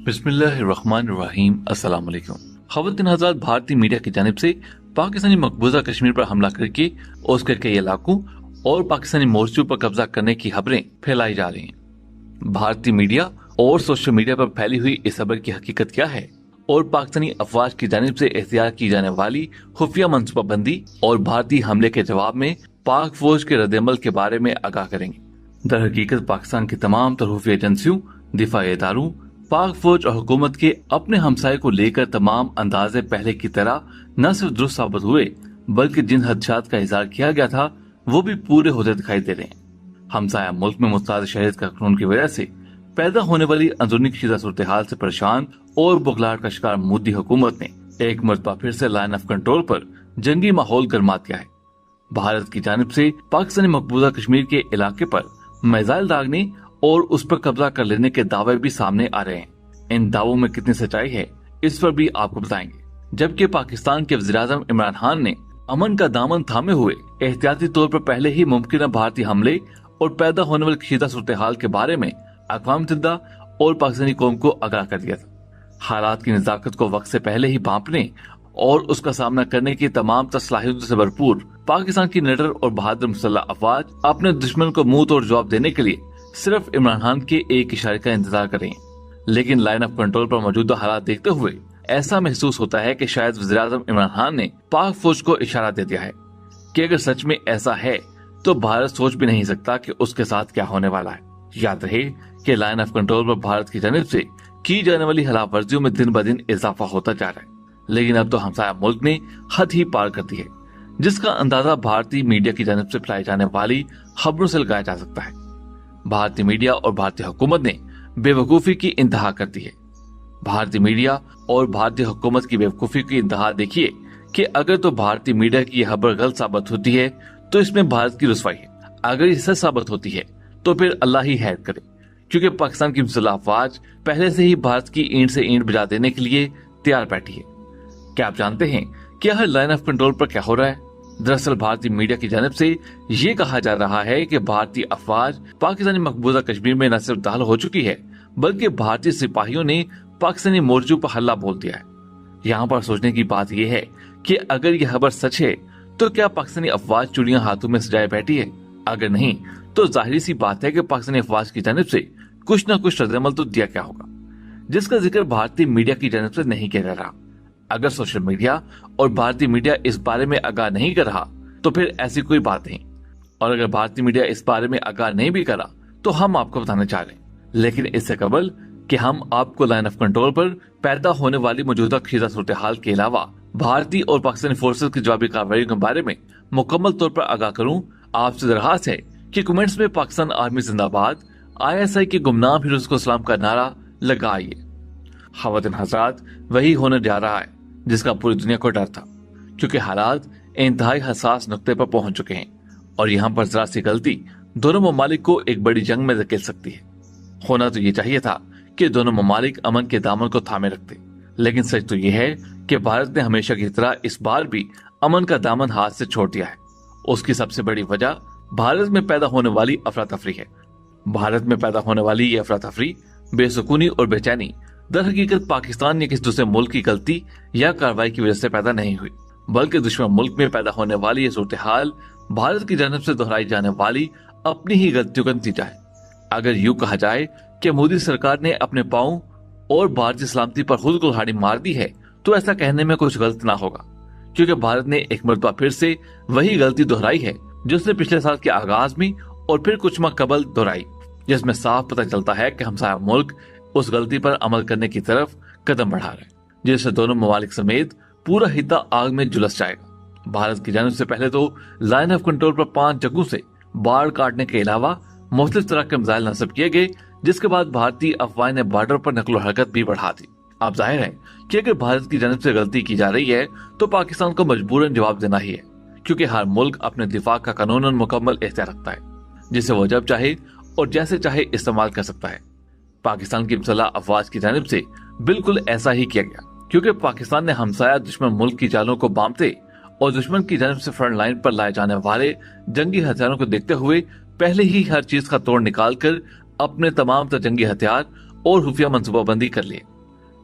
बिस्मिल्लाहिर्रहमानिर्रहीम। अस्सलाम वालेकुम। ख़वातीन हज़रात, भारतीय मीडिया की जानिब से पाकिस्तानी मकबूजा कश्मीर पर हमला करके उसके कई इलाकों और पाकिस्तानी मोर्चों पर कब्जा करने की खबरें फैलाई जा रही हैं। भारतीय मीडिया और सोशल मीडिया पर फैली हुई इस खबर की हकीकत क्या है और पाकिस्तानी अफवाज की जानिब से एहतियात की जाने वाली खुफिया मनसूबाबंदी और भारतीय हमले के जवाब में पाक फौज के रद्दअमल के बारे में आगाह करेंगे। दर हकीकत पाकिस्तान की तमाम तर खुफिया एजेंसियों, दिफाई इदारों, पाक फौज और हुकूमत के अपने हमसाये को लेकर तमाम अंदाजे पहले की तरह न सिर्फ दुरुस्त साबित हुए बल्कि जिन हदशात का इज़हार किया गया था वो भी पूरे होते दिखाई दे रहे हैं। हमसाया मुल्क में मुस्तैद शहरियत का कानून की वजह से पैदा होने वाली अंदरूनी कशीदा सूरत हाल से परेशान और बुखलाहट का शिकार मोदी हुकूमत ने एक मरतबा फिर से लाइन ऑफ कंट्रोल पर जंगी माहौल गरमा दिया है। भारत की जानिब से पाकिस्तानी मकबूजा कश्मीर के इलाके पर मिसाइल दागने और उस पर कब्जा कर लेने के दावे भी सामने आ रहे हैं। इन दावों में कितनी सच्चाई है इस पर भी आपको बताएंगे। जबकि पाकिस्तान के वज़ीर-ए-आज़म इमरान खान ने अमन का दामन थामे हुए एहतियाती तौर पर पहले ही मुमकिन भारतीय हमले और पैदा होने वाली कशीदा सूरत हाल के बारे में अक़वाम मुत्तहिदा और पाकिस्तानी कौम को आगाह कर दिया था। हालात की नज़ाकत को वक्त से पहले ही भांपने और उसका सामना करने की तमाम सलाहियतों से भरपूर पाकिस्तान की निडर और बहादुर मुसल्लह अफवाज अपने दुश्मन को मुंह तोड़ जवाब देने के लिए सिर्फ इमरान खान के एक इशारे का इंतजार करें। लेकिन लाइन ऑफ कंट्रोल पर मौजूदा हालात देखते हुए ऐसा महसूस होता है कि शायद वज़ीर-ए-आज़म इमरान खान ने पाक फौज को इशारा दे दिया है कि अगर सच में ऐसा है तो भारत सोच भी नहीं सकता कि उसके साथ क्या होने वाला है। याद रहे कि लाइन ऑफ कंट्रोल पर भारत की जानिब से की जाने वाली खिलाफ वर्जियों में दिन ब दिन इजाफा होता जा रहा है। लेकिन अब तो हमसाया मुल्क ने हद ही पार कर दी है, जिसका अंदाजा भारतीय मीडिया की जानिब से फैलाई जाने वाली खबरों से लगाया जा सकता है। भारतीय मीडिया और भारतीय हुकूमत ने बेवकूफी की इंतहा कर दी है। भारतीय मीडिया और भारतीय हुकूमत की बेवकूफी की इंतहा देखिए कि अगर तो भारतीय मीडिया की यह खबर गलत साबित होती है तो इसमें भारत की रुसवाई है। अगर ये सच साबित होती है तो फिर अल्लाह ही खैर करे, क्योंकि पाकिस्तान की मुसल्लह अफवाज पहले से ही भारत की ईंट से ईंट बजा देने के लिए तैयार बैठी है। क्या आप जानते हैं कि हर लाइन ऑफ कंट्रोल पर क्या हो रहा है? दरअसल भारतीय मीडिया की जानिब से ये कहा जा रहा है कि भारतीय अफवाज पाकिस्तानी मकबूजा कश्मीर में न सिर्फ दाखिल हो चुकी है बल्कि भारतीय सिपाहियों ने पाकिस्तानी मोर्चों पर हल्ला बोल दिया है। यहाँ पर सोचने की बात यह है कि अगर यह खबर सच है तो क्या पाकिस्तानी अफवाज चूड़ियां हाथों में सजाए बैठी है? अगर नहीं तो जाहिर सी बात है कि पाकिस्तानी अफवाज की जानिब से कुछ न कुछ रद्दअमल तो दिया क्या होगा, जिसका जिक्र भारतीय मीडिया की जानिब से नहीं किया जा रहा। अगर सोशल मीडिया और भारतीय मीडिया इस बारे में आगाह नहीं कर रहा तो फिर ऐसी कोई बात नहीं, और अगर भारतीय मीडिया इस बारे में आगाह नहीं भी करा तो हम आपको बताना चाह रहे हैं। लेकिन इससे कबल कि हम आपको लाइन ऑफ कंट्रोल पर पैदा होने वाली मौजूदा कशीदा सूरत हाल के अलावा भारतीय और पाकिस्तानी फोर्सेज की जवाबी कार्रवाई के बारे में मुकम्मल तौर पर आगाह करूं, आपसे दरखास्त है कि कमेंट्स में पाकिस्तान आर्मी जिंदाबाद, ISI के गुमनाम हीरोज को सलाम का नारा लगाइए। ख़वातीन हज़रात, वही होने जा रहा है जिसका पूरी दुनिया को डर था, क्योंकि हालात इंतहाई हसास नुक्ते पर पहुंच चुके हैं और यहाँ पर जरा सी गलती दोनों ममालिक को एक बड़ी जंग में धकेल सकती है। होना तो ये चाहिए था कि दोनों ममालिक अमन के दामन को थामे रखते, लेकिन सच तो ये है कि भारत ने हमेशा की तरह इस बार भी अमन का दामन हाथ से छोड़ दिया है। उसकी सबसे बड़ी वजह भारत में पैदा होने वाली अफरा तफरी है। भारत में पैदा होने वाली ये अफरा तफरी, बेसुकूनी और बेचैनी दर हकीकत पाकिस्तान या किसी दूसरे मुल्क की गलती या कार्रवाई की वजह से पैदा नहीं हुई, बल्कि दुश्मन मुल्क में पैदा होने वाली ये सूरत हाल भारत की जानिब से दोहराई जाने वाली अपनी ही गलतियों का नतीजा है। अगर यूं कहा जाए कि मोदी सरकार ने अपने पांव और भारतीय सलामती पर खुद कुल्हाड़ी मार दी है तो ऐसा कहने में कुछ गलत ना होगा, क्योंकि भारत ने एक मरतबा फिर से वही गलती दोहराई है जो उसने पिछले साल के आगाज में और फिर कुछ माह कबल दोहराई, जिसमें साफ पता चलता है कि हमसाया मुल्क उस गलती पर अमल करने की तरफ कदम बढ़ा रहे हैं, जिससे दोनों ममालिक समेत पूरा हिस्सा आग में झुलस जाएगा। भारत की जानिब से पहले तो लाइन ऑफ कंट्रोल पर 5 जगहों से बाढ़ काटने के अलावा मुख्तलिफ तरह के मिसाइल नस्ब किए गए, जिसके बाद भारतीय अफवाह ने बॉर्डर पर नकलो हरकत भी बढ़ा दी। अब जाहिर है कि अगर भारत की जानिब से गलती की जा रही है तो पाकिस्तान को मजबूरन जवाब देना ही है, क्योंकि हर मुल्क अपने दिफा का कानूनन मुकम्मल इख्तियार रखता है, जिसे वो जब चाहे और जैसे चाहे इस्तेमाल कर सकता है। पाकिस्तान की मुसल्लह अफवाज की जानिब से बिल्कुल ऐसा ही किया गया, क्योंकि पाकिस्तान ने हमसाया दुश्मन मुल्क की चालों को बांधते और दुश्मन की जानिब से फ्रंट लाइन पर लाए जाने वाले जंगी हथियारों को देखते हुए पहले ही हर चीज का तोड़ निकाल कर अपने तमाम जंगी हथियार और खुफिया मंसूबाबंदी कर लिए।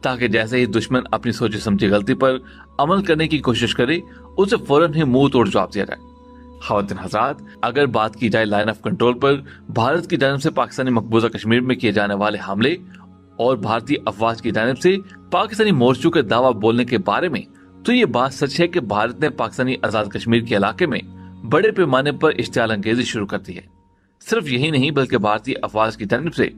ताकि जैसे ही दुश्मन अपनी सोची समझी गलती पर अमल करने की कोशिश करे उसे फौरन ही मुंह तोड़ जवाब दिया जाए। ख़वातीन हज़रात, अगर बात की जाए लाइन ऑफ कंट्रोल पर भारत की जानिब से पाकिस्तानी मकबूजा कश्मीर में किए जाने वाले हमले और भारतीय अफवाज की जानिब से पाकिस्तानी मोर्चों के दावा बोलने के बारे में, तो ये बात सच है कि भारत ने पाकिस्तानी आजाद कश्मीर के इलाके में बड़े पैमाने पर इश्तियाल अंगेजी शुरू कर दी है। सिर्फ यही नहीं बल्कि भारतीय अफवाज की जानिब से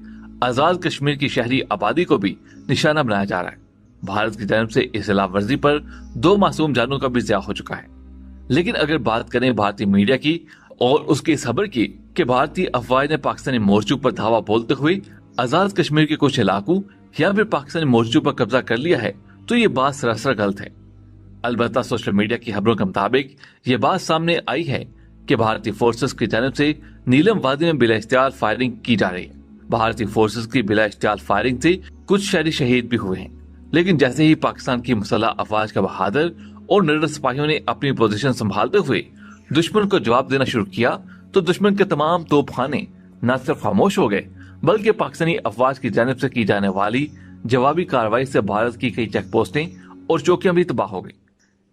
आजाद कश्मीर की शहरी आबादी को भी निशाना बनाया जा रहा है। भारत की जानिब से इस खिलाफ वर्जी पर 2 मासूम जानों का भी ज़िया हो चुका है। लेकिन अगर बात करें भारतीय मीडिया की और उसकी इस खबर की कि भारतीय अफवाज ने पाकिस्तानी मोर्चों पर धावा बोलते हुए आजाद कश्मीर के कुछ इलाकों या फिर पाकिस्तानी मोर्चों पर कब्जा कर लिया है, तो ये बात सरासर गलत है। अलबत्ता सोशल मीडिया की खबरों के मुताबिक ये बात सामने आई है कि भारतीय फोर्सेस की जानिब से नीलम वादी में बिला इख्तियार फायरिंग की जा रही है। भारतीय फोर्सेस की बिला इख्तियार फायरिंग से कुछ शहरी शहीद भी हुए हैं। लेकिन जैसे ही पाकिस्तान की मुसल्लह अफवाज का बहादुर और निडर सिपाहियों ने अपनी पोजीशन संभालते हुए दुश्मन को जवाब देना शुरू किया, तो दुश्मन के तमाम तोपखाने न सिर्फ खामोश हो गए बल्कि पाकिस्तानी अफवाज की जानिब से की जाने वाली जवाबी कार्रवाई से भारत की कई चेक पोस्टें और चौकियां भी तबाह हो गई।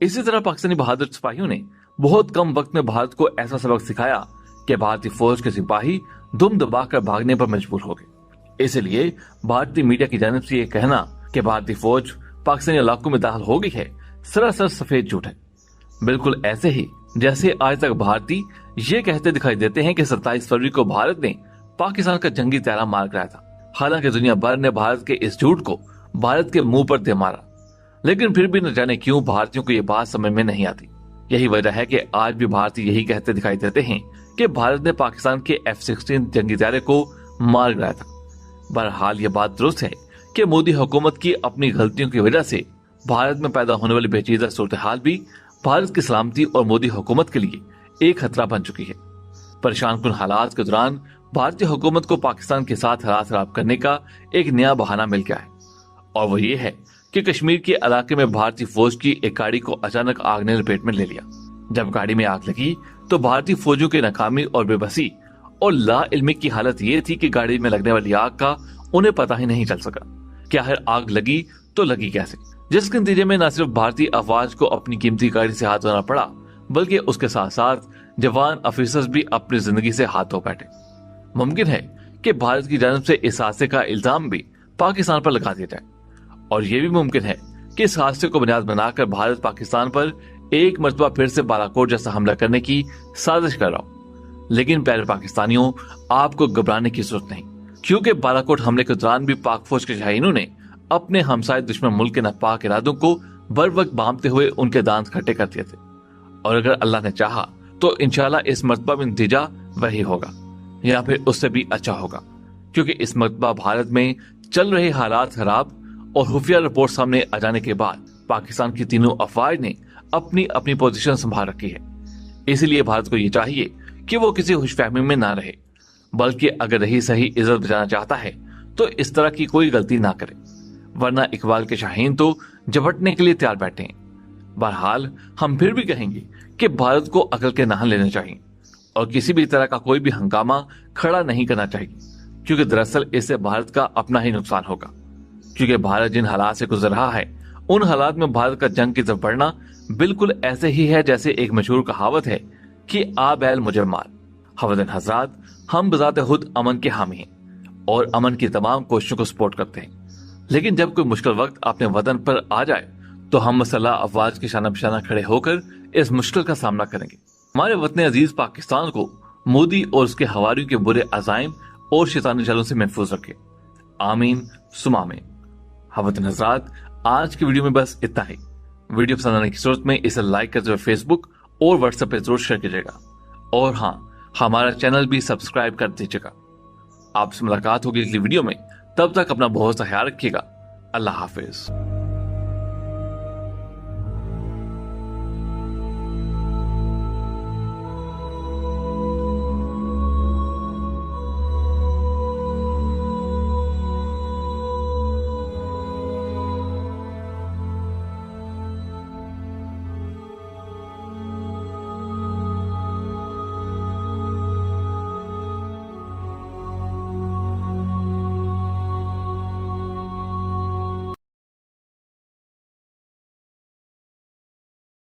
इसी तरह पाकिस्तानी बहादुर सिपाहियों ने बहुत कम वक्त में भारत को ऐसा सबक सिखाया कि भारतीय फौज के सिपाही दुम दबाकर भागने पर मजबूर हो गए। इसलिए भारतीय मीडिया की जानिब से ये कहना कि भारतीय फौज पाकिस्तानी इलाकों में दाखिल हो गई है सरासर सफेद झूठ है। बिल्कुल ऐसे ही जैसे आज तक भारतीय ये कहते दिखाई देते हैं कि 27 फरवरी को भारत ने पाकिस्तान का जंगी तैयारा मार गिराया था। हालांकि दुनिया भर ने भारत के इस झूठ को भारत के मुंह पर दे मारा, लेकिन फिर भी न जाने क्यों भारतीयों को ये बात समझ में नहीं आती। यही वजह है कि आज भी भारतीय यही कहते दिखाई देते हैं कि भारत ने पाकिस्तान के F-16 जंगी तैयारे को मार गिराया था। बहरहाल ये बात दुरुस्त है कि मोदी हुकूमत की अपनी गलतियों की वजह से भारत में पैदा होने वाली पेचीदा सूरत हाल भी भारत की सलामती और मोदी हुकूमत के लिए एक खतरा बन चुकी है। परेशान कुन हालात के दौरान भारतीय हुकूमत को पाकिस्तान के साथ हालात खराब करने का एक नया बहाना मिल गया है, और वो ये है कि कश्मीर के इलाके में भारतीय फौज की एक गाड़ी को अचानक आग ने लपेट में ले लिया। जब गाड़ी में आग लगी तो भारतीय फौजों की नाकामी और बेबसी और लाइल्मी की हालत ये थी कि गाड़ी में लगने वाली आग का उन्हें पता ही नहीं चल सका कि आखिर आग लगी तो लगी कैसे, जिसके नतीजे में न सिर्फ भारतीय अफवाज को अपनी कीमती गाड़ी से हाथ धोना पड़ा बल्कि उसके साथ साथ जवान ऑफिसर्स भी अपनी जिंदगी से हाथ धो बैठे। मुमकिन है कि भारत की जानिब से इस हादसे का इल्जाम भी पाकिस्तान पर लगा दिया जाए, और ये भी मुमकिन है कि इस हादसे को बुनियाद बनाकर भारत पाकिस्तान पर एक मर्तबा फिर से बालाकोट जैसा हमला करने की साजिश कर रहा हो। लेकिन प्यारे पाकिस्तानियों, आपको घबराने की जरूरत नहीं, क्योंकि बालाकोट हमले के दौरान भी पाक फौज के शाहीनों ने अपने हमसाये दुश्मन मुल्क के नापाक इरादों को बर वक्त बांधते हुए उनके दांत खट्टे कर दिए थे। और अगर अल्लाह ने चाहा तो इंशाल्लाह इस मर्तबा में नतीजा वही होगा या फिर उससे भी अच्छा होगा, क्योंकि इस मर्तबा भारत में चल रहे हालात खराब और खुफिया रिपोर्ट सामने आ जाने के बाद पाकिस्तान की तीनों अफवाज ने अपनी अपनी पोजीशन संभाल रखी है। इसलिए भारत को ये चाहिए कि वो किसी खुशफहमी में ना रहे, बल्कि अगर रही सही इज्जत बचाना चाहता है तो इस तरह की कोई गलती ना करे, वरना इकबाल के शाहीन तो झपटने के लिए तैयार बैठे हैं। बहरहाल हम फिर भी कहेंगे कि भारत को अकल के नाम लेने चाहिए और किसी भी तरह का कोई भी हंगामा खड़ा नहीं करना चाहिए, क्योंकि दरअसल इससे भारत का अपना ही नुकसान होगा। क्योंकि भारत जिन हालात से गुजर रहा है उन हालात में भारत का जंग की तरफ बढ़ना बिल्कुल ऐसे ही है जैसे एक मशहूर कहावत है कि आ बैल मुझे मार। ख़वातीन हज़रात, हम बज़ाते खुद अमन के हामी हैं और अमन की तमाम कोशिशों को सपोर्ट करते हैं, लेकिन जब कोई मुश्किल वक्त अपने वतन पर आ जाए तो हम मसल्ला अफवाज के शाना बिशाना खड़े होकर इस मुश्किल का सामना करेंगे। हमारे वतन अजीज पाकिस्तान को मोदी और उसके हवारियों के बुरे अज़ाइम और शैतानी चालों से महफूज रखे। आमीन सुमा आमीन। ख़वातीन हज़रात, आज की वीडियो में बस इतना ही। वीडियो पसंद आने की सूरत में इसे लाइक करते हुए फेसबुक और व्हाट्सएप पे जरूर शेयर कीजिएगा, और हाँ, हमारा चैनल भी सब्सक्राइब कर दीजिएगा। आपसे मुलाकात होगी अगली वीडियो में, तब तक अपना बहुत सा ख्याल रखिएगा। अल्लाह हाफिज।